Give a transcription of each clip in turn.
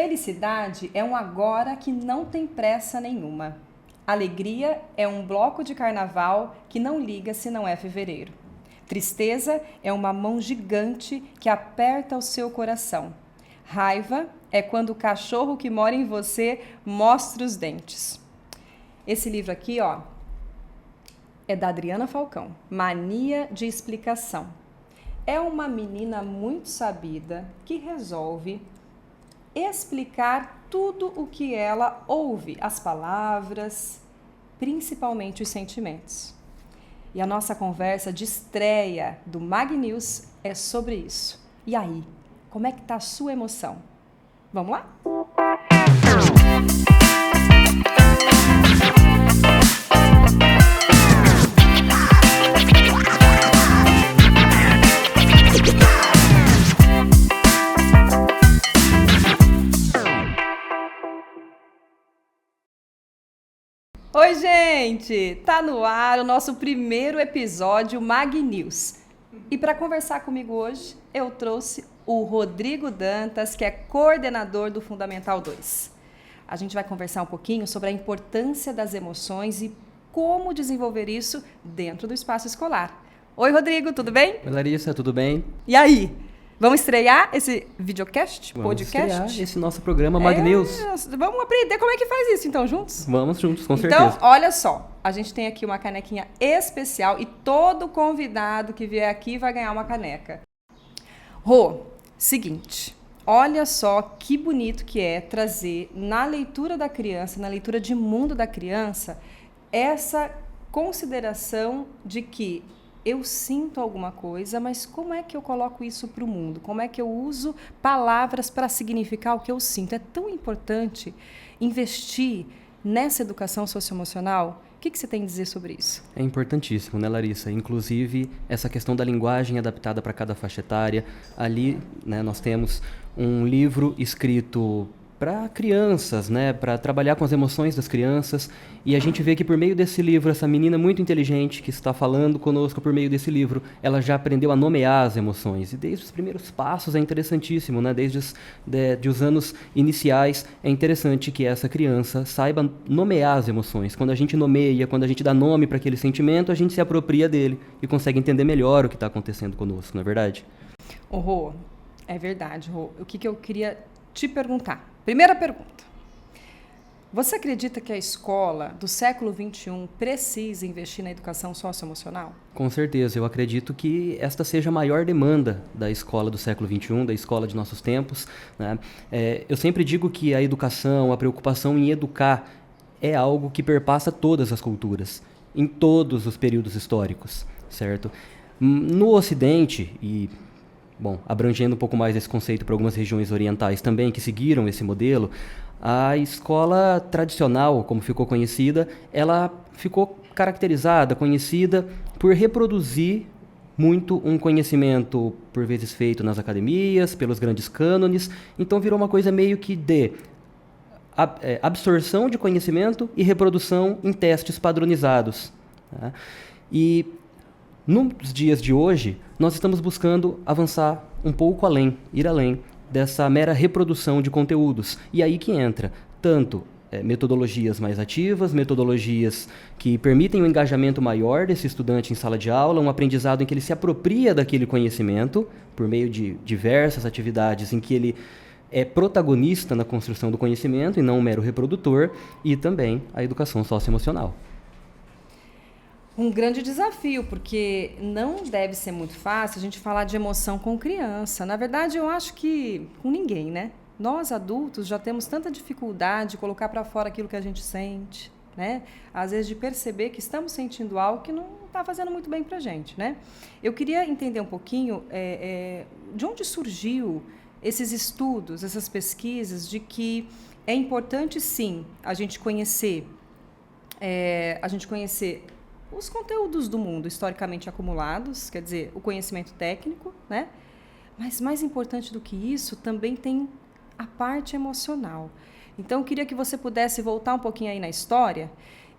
Felicidade é um agora que não tem pressa nenhuma. Alegria é um bloco de carnaval que não liga se não é fevereiro. Tristeza é uma mão gigante que aperta o seu coração. Raiva é quando o cachorro que mora em você mostra os dentes. Esse livro aqui, ó, é da Adriana Falcão, Mania de Explicação. É uma menina muito sabida que resolve explicar tudo o que ela ouve, as palavras, principalmente os sentimentos. E a nossa conversa de estreia do Mag News é sobre isso. E aí, como é que tá a sua emoção? Vamos lá? Oi, gente! Tá no ar o nosso primeiro episódio Mag News. E para conversar comigo hoje, eu trouxe o Rodrigo Dantas, que é coordenador do Fundamental 2. A gente vai conversar um pouquinho sobre a importância das emoções e como desenvolver isso dentro do espaço escolar. Oi, Rodrigo, tudo bem? Oi, Larissa, tudo bem? E aí? Vamos estrear esse videocast? Vamos podcast? estrear esse nosso programa Mag News. Vamos aprender como é que faz isso, então, juntos? Vamos juntos, com certeza. Então, olha só, a gente tem aqui uma canequinha especial e todo convidado que vier aqui vai ganhar uma caneca. Rô, seguinte, olha só que bonito que é trazer na leitura da criança, na leitura de mundo da criança, essa consideração de que eu sinto alguma coisa, mas como é que eu coloco isso para o mundo? Como é que eu uso palavras para significar o que eu sinto? É tão importante investir nessa educação socioemocional. O que você tem a dizer sobre isso? É importantíssimo, né, Larissa? Inclusive, essa questão da linguagem adaptada para cada faixa etária. Ali, né, nós temos um livro escrito para crianças, né, para trabalhar com as emoções das crianças, e a gente vê que por meio desse livro, essa menina muito inteligente que está falando conosco por meio desse livro, ela já aprendeu a nomear as emoções, e desde os primeiros passos é interessantíssimo, né, desde os anos iniciais, é interessante que essa criança saiba nomear as emoções. Quando a gente nomeia, quando a gente dá nome para aquele sentimento, a gente se apropria dele e consegue entender melhor o que está acontecendo conosco, não é verdade? Rô, é verdade, Rô. O que eu queria te perguntar? Primeira pergunta. Você acredita que a escola do século XXI precisa investir na educação socioemocional? Com certeza. Eu acredito que esta seja a maior demanda da escola do século XXI, da escola de nossos tempos, né? Eu sempre digo que a educação, a preocupação em educar é algo que perpassa todas as culturas, em todos os períodos históricos, certo? No Ocidente e abrangendo um pouco mais esse conceito para algumas regiões orientais também, que seguiram esse modelo, a escola tradicional, como ficou conhecida, ela ficou caracterizada, conhecida por reproduzir muito um conhecimento, por vezes feito nas academias, pelos grandes cânones, então virou uma coisa meio que de absorção de conhecimento e reprodução em testes padronizados, tá? E nos dias de hoje, nós estamos buscando avançar um pouco além, ir além dessa mera reprodução de conteúdos. E aí que entra tanto metodologias mais ativas, metodologias que permitem um engajamento maior desse estudante em sala de aula, um aprendizado em que ele se apropria daquele conhecimento por meio de diversas atividades em que ele é protagonista na construção do conhecimento e não um mero reprodutor, e também a educação socioemocional. Um grande desafio, porque não deve ser muito fácil a gente falar de emoção com criança. Na verdade, eu acho que com ninguém, né? Nós, adultos, já temos tanta dificuldade de colocar para fora aquilo que a gente sente, né? Às vezes de perceber que estamos sentindo algo que não está fazendo muito bem para a gente, né? Eu queria entender um pouquinho de onde surgiu esses estudos, essas pesquisas de que é importante, sim, a gente conhecer os conteúdos do mundo historicamente acumulados, quer dizer, o conhecimento técnico, né? Mas mais importante do que isso, também tem a parte emocional. Então, eu queria que você pudesse voltar um pouquinho aí na história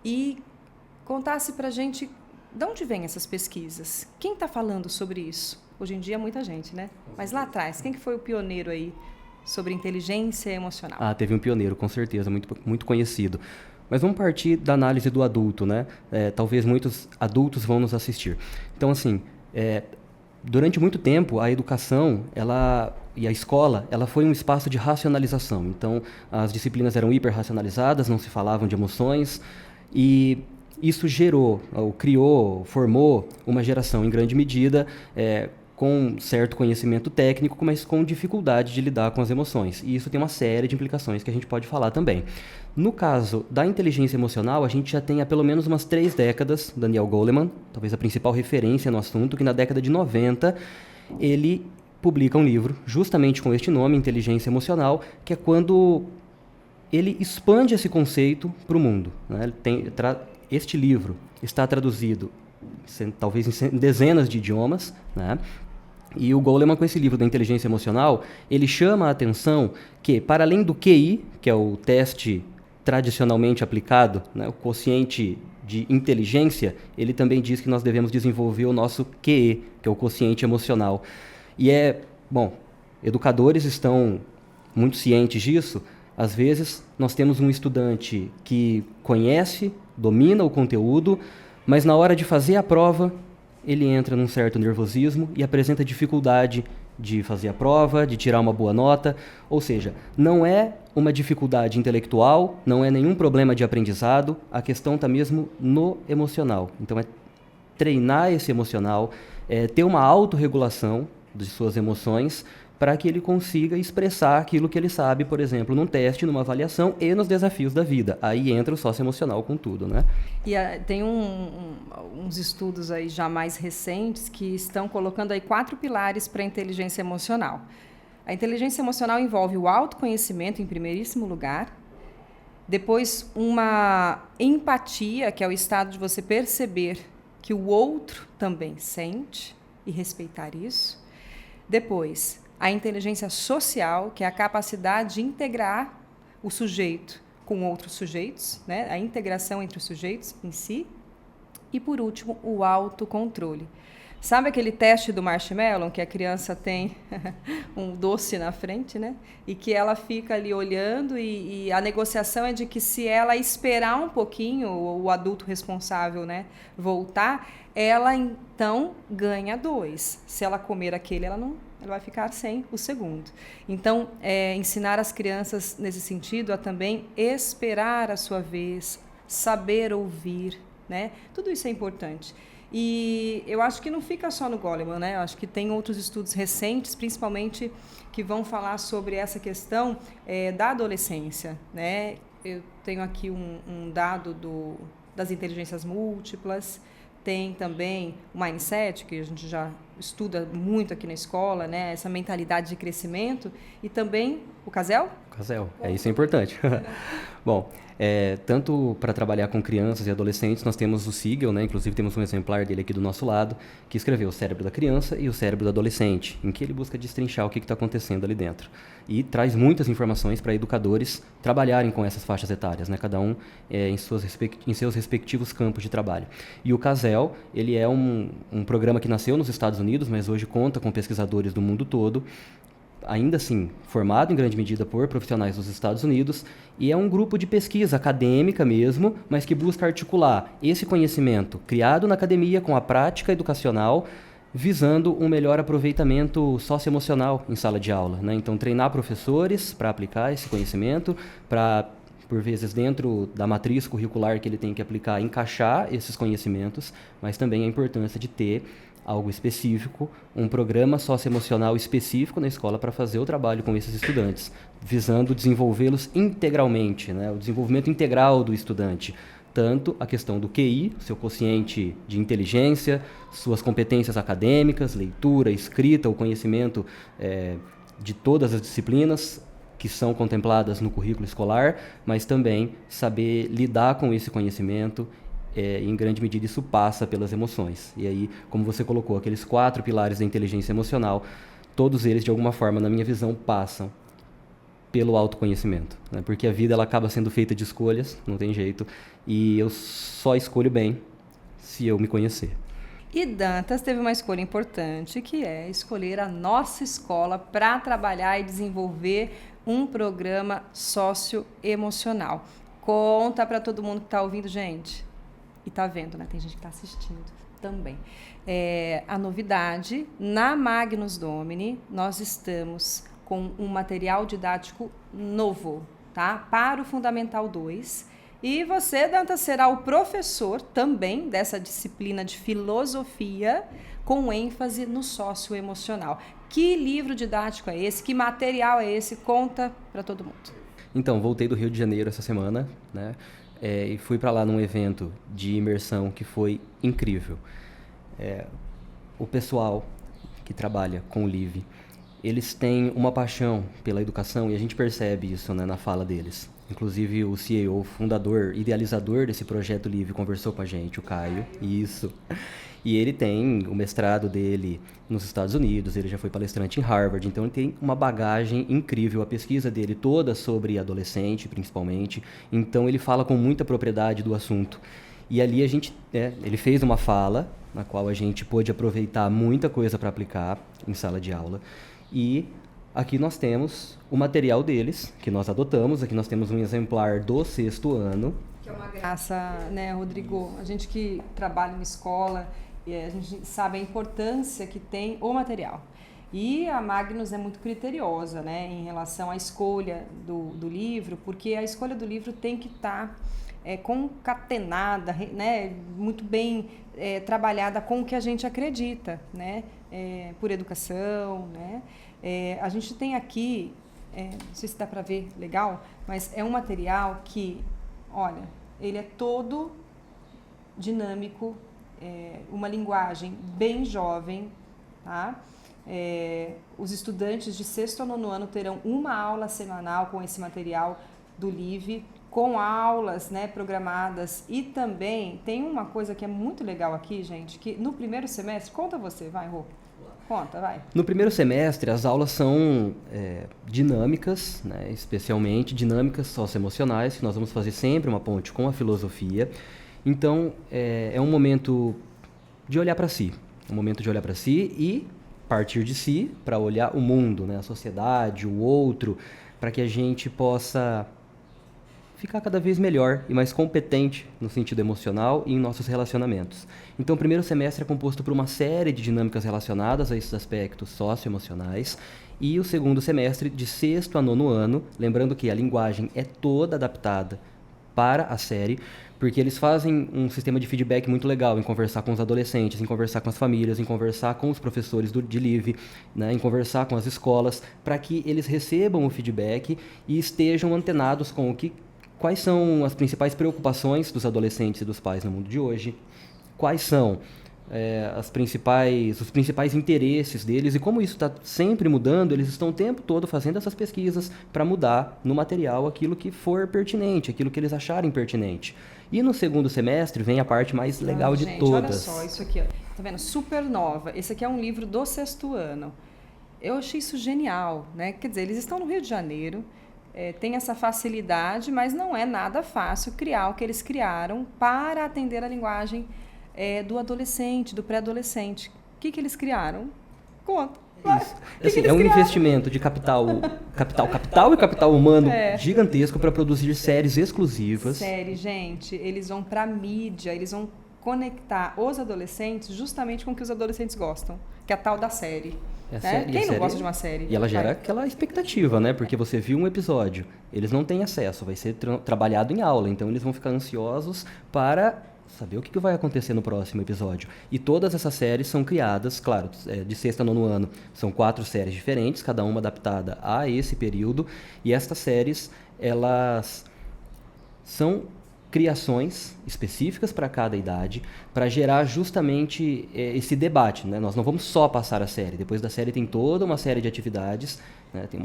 e contasse pra gente de onde vêm essas pesquisas. Quem está falando sobre isso? Hoje em dia, muita gente, né? Mas lá atrás, quem que foi o pioneiro aí sobre inteligência emocional? Ah, teve um pioneiro, com certeza, muito, muito conhecido. Mas vamos partir da análise do adulto, né? Talvez muitos adultos vão nos assistir. Então, assim, durante muito tempo, a educação e a escola ela foi um espaço de racionalização. Então, as disciplinas eram hiperracionalizadas, não se falavam de emoções, e isso gerou, ou criou, formou uma geração, em grande medida, com certo conhecimento técnico, mas com dificuldade de lidar com as emoções. E isso tem uma série de implicações que a gente pode falar também. No caso da inteligência emocional, a gente já tem há pelo menos umas 3 décadas, Daniel Goleman, talvez a principal referência no assunto, que na década de 90 ele publica um livro justamente com este nome, Inteligência Emocional, que é quando ele expande esse conceito para o mundo, né? Este livro está traduzido talvez em dezenas de idiomas, né? E o Goleman, com esse livro da inteligência emocional, ele chama a atenção que, para além do QI, que é o teste tradicionalmente aplicado, né, o quociente de inteligência, ele também diz que nós devemos desenvolver o nosso QE, que é o quociente emocional. E educadores estão muito cientes disso. Às vezes, nós temos um estudante que conhece, domina o conteúdo, mas na hora de fazer a prova, ele entra num certo nervosismo e apresenta dificuldade de fazer a prova, de tirar uma boa nota. Ou seja, não é uma dificuldade intelectual, não é nenhum problema de aprendizado, a questão está mesmo no emocional. Então, é treinar esse emocional, ter uma autorregulação de suas emoções, para que ele consiga expressar aquilo que ele sabe, por exemplo, num teste, numa avaliação e nos desafios da vida. Aí entra o socioemocional com tudo, né? E tem uns estudos aí já mais recentes que estão colocando aí 4 pilares para a inteligência emocional. A inteligência emocional envolve o autoconhecimento em primeiríssimo lugar, depois uma empatia, que é o estado de você perceber que o outro também sente e respeitar isso. Depois, a inteligência social, que é a capacidade de integrar o sujeito com outros sujeitos, né? A integração entre os sujeitos em si. E, por último, o autocontrole. Sabe aquele teste do marshmallow, que a criança tem um doce na frente, né? E que ela fica ali olhando e a negociação é de que se ela esperar um pouquinho, o adulto responsável, né, voltar, ela então ganha 2. Se ela comer aquele, ela vai ficar sem o segundo. Então, ensinar as crianças nesse sentido a também esperar a sua vez, saber ouvir, né? Tudo isso é importante. E eu acho que não fica só no Goleman, né? Eu acho que tem outros estudos recentes, principalmente, que vão falar sobre essa questão da adolescência, né? Eu tenho aqui um dado das inteligências múltiplas, tem também o mindset, que a gente já estuda muito aqui na escola, né? Essa mentalidade de crescimento, e também o CASEL? CASEL, isso é importante. Bom, tanto para trabalhar com crianças e adolescentes, nós temos o Siegel, né? Inclusive temos um exemplar dele aqui do nosso lado, que escreveu o cérebro da criança e o cérebro do adolescente, em que ele busca destrinchar o que está acontecendo ali dentro. E traz muitas informações para educadores trabalharem com essas faixas etárias, né? Cada um em seus respectivos campos de trabalho. E o CASEL, ele é um programa que nasceu nos Estados Unidos, mas hoje conta com pesquisadores do mundo todo, ainda assim formado em grande medida por profissionais dos Estados Unidos, e é um grupo de pesquisa acadêmica mesmo, mas que busca articular esse conhecimento criado na academia com a prática educacional, visando um melhor aproveitamento socioemocional em sala de aula, né? Então, treinar professores para aplicar esse conhecimento, para, por vezes, dentro da matriz curricular que ele tem que aplicar, encaixar esses conhecimentos, mas também a importância de ter algo específico, um programa socioemocional específico na escola para fazer o trabalho com esses estudantes, visando desenvolvê-los integralmente, né? O desenvolvimento integral do estudante, tanto a questão do QI, seu quociente de inteligência, suas competências acadêmicas, leitura, escrita, o conhecimento de todas as disciplinas que são contempladas no currículo escolar, mas também saber lidar com esse conhecimento. Em grande medida isso passa pelas emoções. E aí, como você colocou, aqueles 4 pilares da inteligência emocional, todos eles, de alguma forma, na minha visão, passam pelo autoconhecimento, né? Porque a vida ela acaba sendo feita de escolhas, não tem jeito, e eu só escolho bem se eu me conhecer. E Dantas teve uma escolha importante, que é escolher a nossa escola para trabalhar e desenvolver um programa socioemocional. Conta para todo mundo que está ouvindo, gente. E está vendo, né? Tem gente que está assistindo também. A novidade, na Magnus Domini, nós estamos com um material didático novo, tá? Para o Fundamental 2. E você, Dantas, será o professor também dessa disciplina de filosofia com ênfase no socioemocional. Que livro didático é esse? Que material é esse? Conta para todo mundo. Então, voltei do Rio de Janeiro essa semana, né? E fui para lá num evento de imersão que foi incrível. O pessoal que trabalha com o LIV, eles têm uma paixão pela educação e a gente percebe isso, né, na fala deles. Inclusive o CEO, fundador, idealizador desse projeto LIV conversou com a gente, o Caio. Isso. E ele tem o mestrado dele nos Estados Unidos, ele já foi palestrante em Harvard, então ele tem uma bagagem incrível, a pesquisa dele toda sobre adolescente, principalmente. Então ele fala com muita propriedade do assunto. E ali ele fez uma fala, na qual a gente pôde aproveitar muita coisa para aplicar em sala de aula. E aqui nós temos o material deles, que nós adotamos. Aqui nós temos um exemplar do 6º ano. Que é uma graça, né, Rodrigo? A gente que trabalha em escola, a gente sabe a importância que tem o material. E a Magnus é muito criteriosa, né, em relação à escolha do livro, porque a escolha do livro tem que estar concatenada, né, muito bem trabalhada com o que a gente acredita, né, por educação, né. A gente tem aqui, não sei se dá para ver legal, mas é um material que, olha, ele é todo dinâmico, uma linguagem bem jovem, tá? Os estudantes de 6º a 9º ano terão uma aula semanal com esse material do LIV, com aulas, né, programadas, e também tem uma coisa que é muito legal aqui, gente, que no primeiro semestre, conta você, vai, Rô. Conta, vai. No primeiro semestre, as aulas são dinâmicas, né, especialmente dinâmicas socioemocionais, que nós vamos fazer sempre uma ponte com a filosofia. Então, é um momento de olhar para si, e partir de si para olhar o mundo, né, a sociedade, o outro, para que a gente possa ficar cada vez melhor e mais competente no sentido emocional e em nossos relacionamentos. Então, o primeiro semestre é composto por uma série de dinâmicas relacionadas a esses aspectos socioemocionais, e o segundo semestre, de 6º a 9º ano, lembrando que a linguagem é toda adaptada para a série, porque eles fazem um sistema de feedback muito legal em conversar com os adolescentes, em conversar com as famílias, em conversar com os professores de LIV, né, em conversar com as escolas, para que eles recebam o feedback e estejam antenados com quais são as principais preocupações dos adolescentes e dos pais no mundo de hoje, quais são os principais interesses deles, e como isso está sempre mudando, eles estão o tempo todo fazendo essas pesquisas para mudar no material aquilo que for pertinente, aquilo que eles acharem pertinente. E no segundo semestre vem a parte mais legal de todas. Olha só, isso aqui, ó, tá vendo? Supernova. Esse aqui é um livro do 6º ano. Eu achei isso genial, né? Quer dizer, eles estão no Rio de Janeiro, tem essa facilidade, mas não é nada fácil criar o que eles criaram para atender a linguagem do adolescente, do pré-adolescente. O que eles criaram? Conta. Isso. Assim, é um investimento de capital e capital humano gigantesco para produzir séries exclusivas. Gente, eles vão para a mídia, eles vão conectar os adolescentes justamente com o que os adolescentes gostam, que é a tal da série. Né? Quem não gosta de uma série? E ela gera aquela expectativa, né? Porque você viu um episódio, eles não têm acesso, vai ser trabalhado em aula, então eles vão ficar ansiosos para saber o que vai acontecer no próximo episódio. E todas essas séries são criadas, claro, de 6º a 9º ano, são 4 séries diferentes, cada uma adaptada a esse período, e estas séries, elas são criações específicas para cada idade, para gerar justamente esse debate, né? Nós não vamos só passar a série, depois da série tem toda uma série de atividades, né? Tem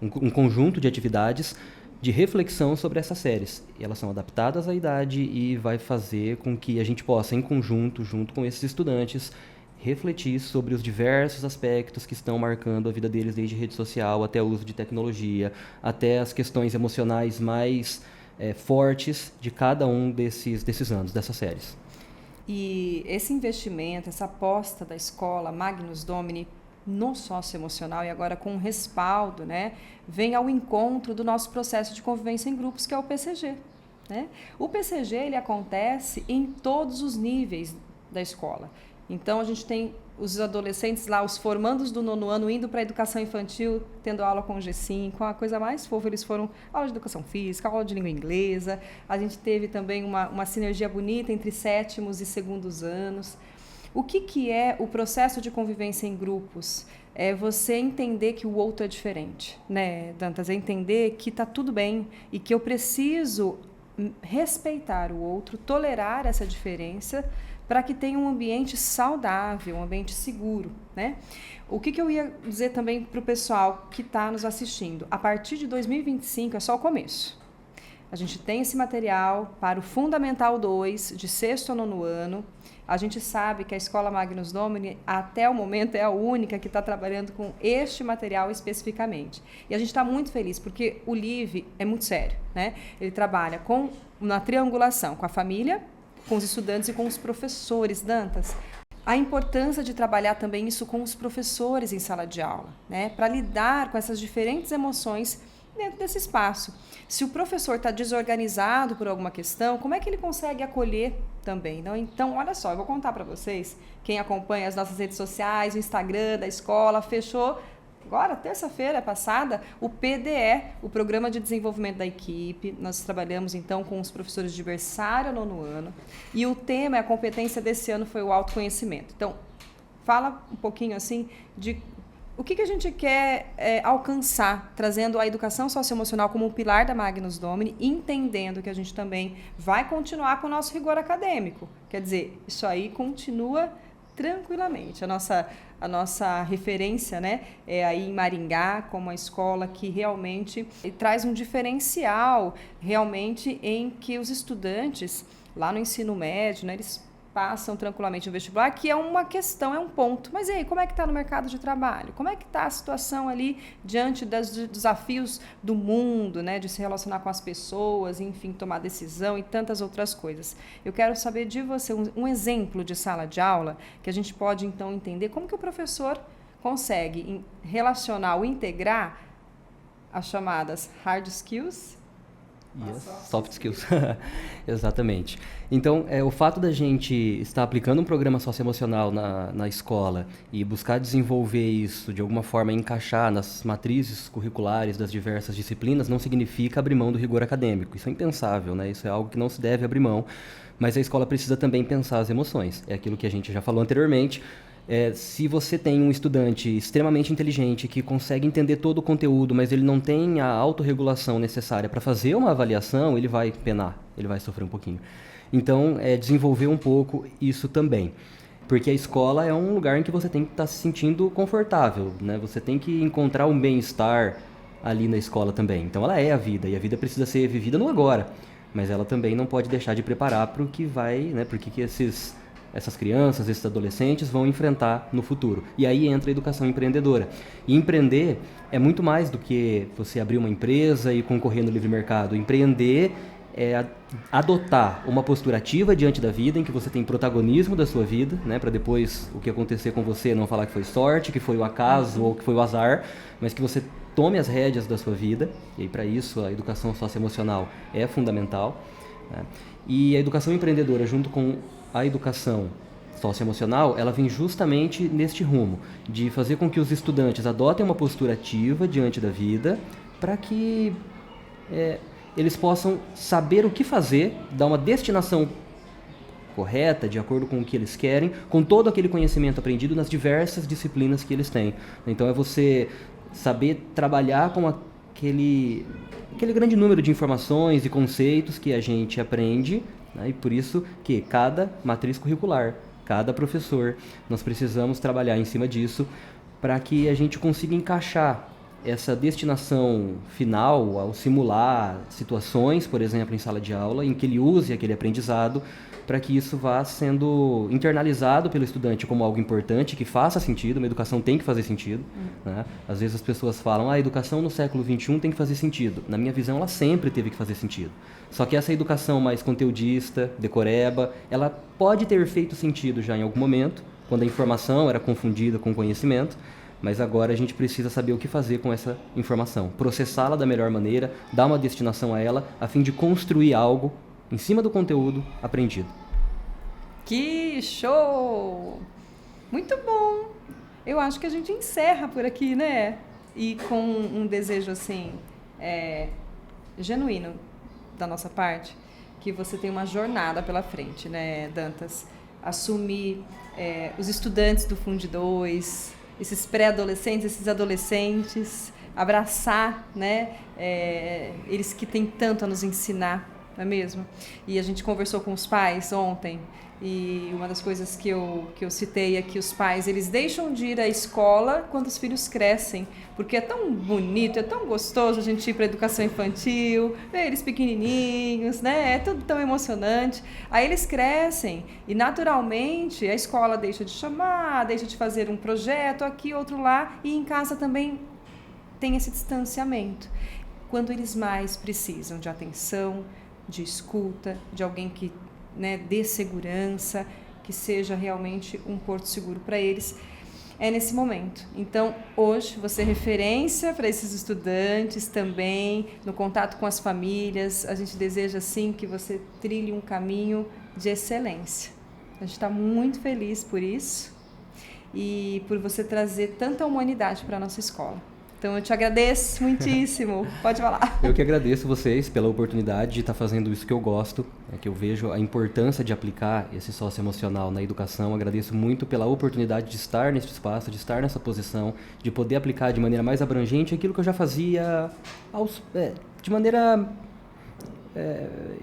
um conjunto de atividades de reflexão sobre essas séries. E elas são adaptadas à idade e vai fazer com que a gente possa, em conjunto, junto com esses estudantes, refletir sobre os diversos aspectos que estão marcando a vida deles, desde rede social até o uso de tecnologia, até as questões emocionais mais fortes de cada um desses anos, dessas séries. E esse investimento, essa aposta da escola Magnus Domini no socioemocional e agora com respaldo, né, vem ao encontro do nosso processo de convivência em grupos, que é o PCG. Né? O PCG ele acontece em todos os níveis da escola. Então, a gente tem os adolescentes lá, os formandos do 9º ano, indo para a educação infantil, tendo aula com o G5, a coisa mais fofa, eles foram aula de educação física, aula de língua inglesa. A gente teve também uma sinergia bonita entre 7º e 2º anos. O que é o processo de convivência em grupos? É você entender que o outro é diferente, né, Dantas? É entender que está tudo bem e que eu preciso respeitar o outro, tolerar essa diferença, para que tenha um ambiente saudável, um ambiente seguro, né? O que eu ia dizer também para o pessoal que está nos assistindo? A partir de 2025 é só o começo. A gente tem esse material para o Fundamental 2, de 6º a 9º ano. A gente sabe que a Escola Magnus Domini, até o momento, é a única que está trabalhando com este material especificamente. E a gente está muito feliz, porque o LIV é muito sério, né? Ele trabalha na triangulação com a família, com os estudantes e com os professores. Dantas, a importância de trabalhar também isso com os professores em sala de aula, né? Para lidar com essas diferentes emoções dentro desse espaço. Se o professor está desorganizado por alguma questão, como é que ele consegue acolher também? Não? Então, olha só, eu vou contar para vocês, quem acompanha as nossas redes sociais, o Instagram da escola, fechou agora, terça-feira passada, o PDE, o Programa de Desenvolvimento da Equipe. Nós trabalhamos, então, com os professores de berçário ao 9º ano. E o tema, a competência desse ano foi o autoconhecimento. Então, fala um pouquinho, assim, de o que a gente quer alcançar, trazendo a educação socioemocional como um pilar da Magnus Domini, entendendo que a gente também vai continuar com o nosso rigor acadêmico. Quer dizer, isso aí continua tranquilamente. A nossa referência, né, é aí em Maringá, como uma escola que realmente traz um diferencial, realmente, em que os estudantes, lá no ensino médio, né, eles passam tranquilamente no vestibular, que é uma questão, é um ponto. Mas e aí, como é que está no mercado de trabalho? Como é que está a situação ali diante dos desafios do mundo, né, de se relacionar com as pessoas, enfim, tomar decisão e tantas outras coisas? Eu quero saber de você um exemplo de sala de aula que a gente pode, então, entender como que o professor consegue relacionar ou integrar as chamadas hard skills. Yes, soft skills, exatamente. Então, o fato da gente estar aplicando um programa socioemocional na escola e buscar desenvolver isso de alguma forma, encaixar nas matrizes curriculares das diversas disciplinas, não significa abrir mão do rigor acadêmico. Isso é impensável, né? Isso é algo que não se deve abrir mão, mas a escola precisa também pensar as emoções. É aquilo que a gente já falou anteriormente. Se você tem um estudante extremamente inteligente que consegue entender todo o conteúdo, mas ele não tem a autorregulação necessária para fazer uma avaliação, ele vai penar, ele vai sofrer um pouquinho. Então, desenvolver um pouco isso também. Porque a escola é um lugar em que você tem que estar se sentindo confortável, né? Você tem que encontrar um bem-estar ali na escola também. Então, ela é a vida, e a vida precisa ser vivida no agora. Mas ela também não pode deixar de preparar para o que vai, né? Porque que essas crianças, esses adolescentes vão enfrentar no futuro. E aí entra a educação empreendedora. E empreender é muito mais do que você abrir uma empresa e concorrer no livre mercado. Empreender é adotar uma postura ativa diante da vida, em que você tem protagonismo da sua vida, né, para depois o que acontecer com você não falar que foi sorte, que foi o acaso ou que foi o azar, mas que você tome as rédeas da sua vida. E aí, para isso, a educação socioemocional é fundamental, né? E a educação empreendedora, junto com a educação socioemocional, ela vem justamente neste rumo, de fazer com que os estudantes adotem uma postura ativa diante da vida, para que eles possam saber o que fazer, dar uma destinação correta, de acordo com o que eles querem, com todo aquele conhecimento aprendido nas diversas disciplinas que eles têm. Então, é você saber trabalhar com aquele grande número de informações e conceitos que a gente aprende, né? E por isso que cada matriz curricular, cada professor, nós precisamos trabalhar em cima disso para que a gente consiga encaixar essa destinação final ao simular situações, por exemplo, em sala de aula, em que ele use aquele aprendizado para que isso vá sendo internalizado pelo estudante como algo importante, que faça sentido, uma educação tem que fazer sentido. Né? Às vezes as pessoas falam, a educação no século XXI tem que fazer sentido. Na minha visão, ela sempre teve que fazer sentido. Só que essa educação mais conteudista, decoreba, ela pode ter feito sentido já em algum momento, quando a informação era confundida com conhecimento, mas agora a gente precisa saber o que fazer com essa informação, processá-la da melhor maneira, dar uma destinação a ela, a fim de construir algo em cima do conteúdo aprendido. Que show! Muito bom! Eu acho que a gente encerra por aqui, né? E com um desejo, assim, genuíno da nossa parte, que você tem uma jornada pela frente, né, Dantas? Assumir os estudantes do Fundi 2, esses pré-adolescentes, esses adolescentes, abraçar, né, eles que têm tanto a nos ensinar, não é mesmo? E a gente conversou com os pais ontem, e uma das coisas que eu citei é que os pais, eles deixam de ir à escola quando os filhos crescem, porque é tão bonito, é tão gostoso a gente ir para a educação infantil, ver eles pequenininhos, né? É tudo tão emocionante. Aí eles crescem e naturalmente a escola deixa de chamar, deixa de fazer um projeto aqui, outro lá, e em casa também tem esse distanciamento. Quando eles mais precisam de atenção, de escuta, de alguém que, né, dê segurança, que seja realmente um porto seguro para eles, é nesse momento. Então, hoje, você é referência para esses estudantes também, no contato com as famílias. A gente deseja, sim, que você trilhe um caminho de excelência. A gente está muito feliz por isso e por você trazer tanta humanidade para a nossa escola. Então, eu te agradeço muitíssimo. Pode falar. Eu que agradeço vocês pela oportunidade de estar fazendo isso que eu gosto, que eu vejo a importância de aplicar esse socioemocional na educação. Agradeço muito pela oportunidade de estar nesse espaço, de estar nessa posição, de poder aplicar de maneira mais abrangente aquilo que eu já fazia de maneira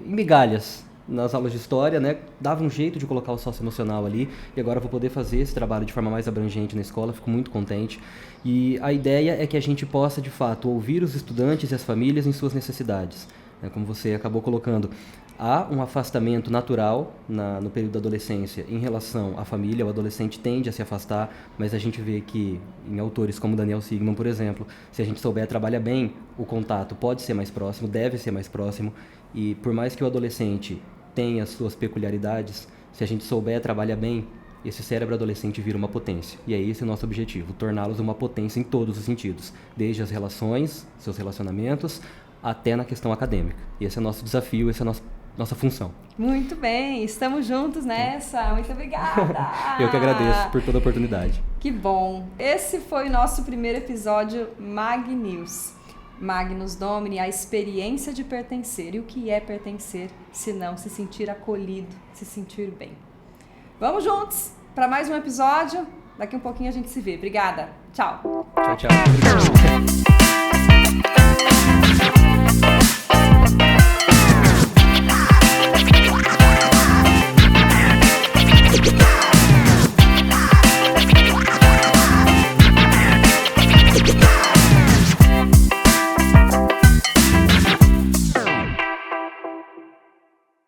em migalhas. Nas aulas de história, né, dava um jeito de colocar o socioemocional ali, e agora eu vou poder fazer esse trabalho de forma mais abrangente na escola, fico muito contente. E a ideia é que a gente possa, de fato, ouvir os estudantes e as famílias em suas necessidades. Como você acabou colocando, há um afastamento natural no período da adolescência em relação à família, o adolescente tende a se afastar, mas a gente vê que em autores como Daniel Sigmund, por exemplo, se a gente souber trabalhar bem, o contato pode ser mais próximo, deve ser mais próximo, e por mais que o adolescente tem as suas peculiaridades, se a gente souber trabalhar bem, esse cérebro adolescente vira uma potência. E é esse o nosso objetivo, torná-los uma potência em todos os sentidos, desde as relações, seus relacionamentos, até na questão acadêmica. E esse é o nosso desafio, essa é a nossa função. Muito bem, estamos juntos nessa. Muito obrigada! Eu que agradeço por toda a oportunidade. Que bom! Esse foi o nosso primeiro episódio Magnews. Magnus Domini, a experiência de pertencer. E o que é pertencer, se não se sentir acolhido, se sentir bem. Vamos juntos para mais um episódio. Daqui um pouquinho a gente se vê. Obrigada. Tchau. Tchau, tchau. Obrigado.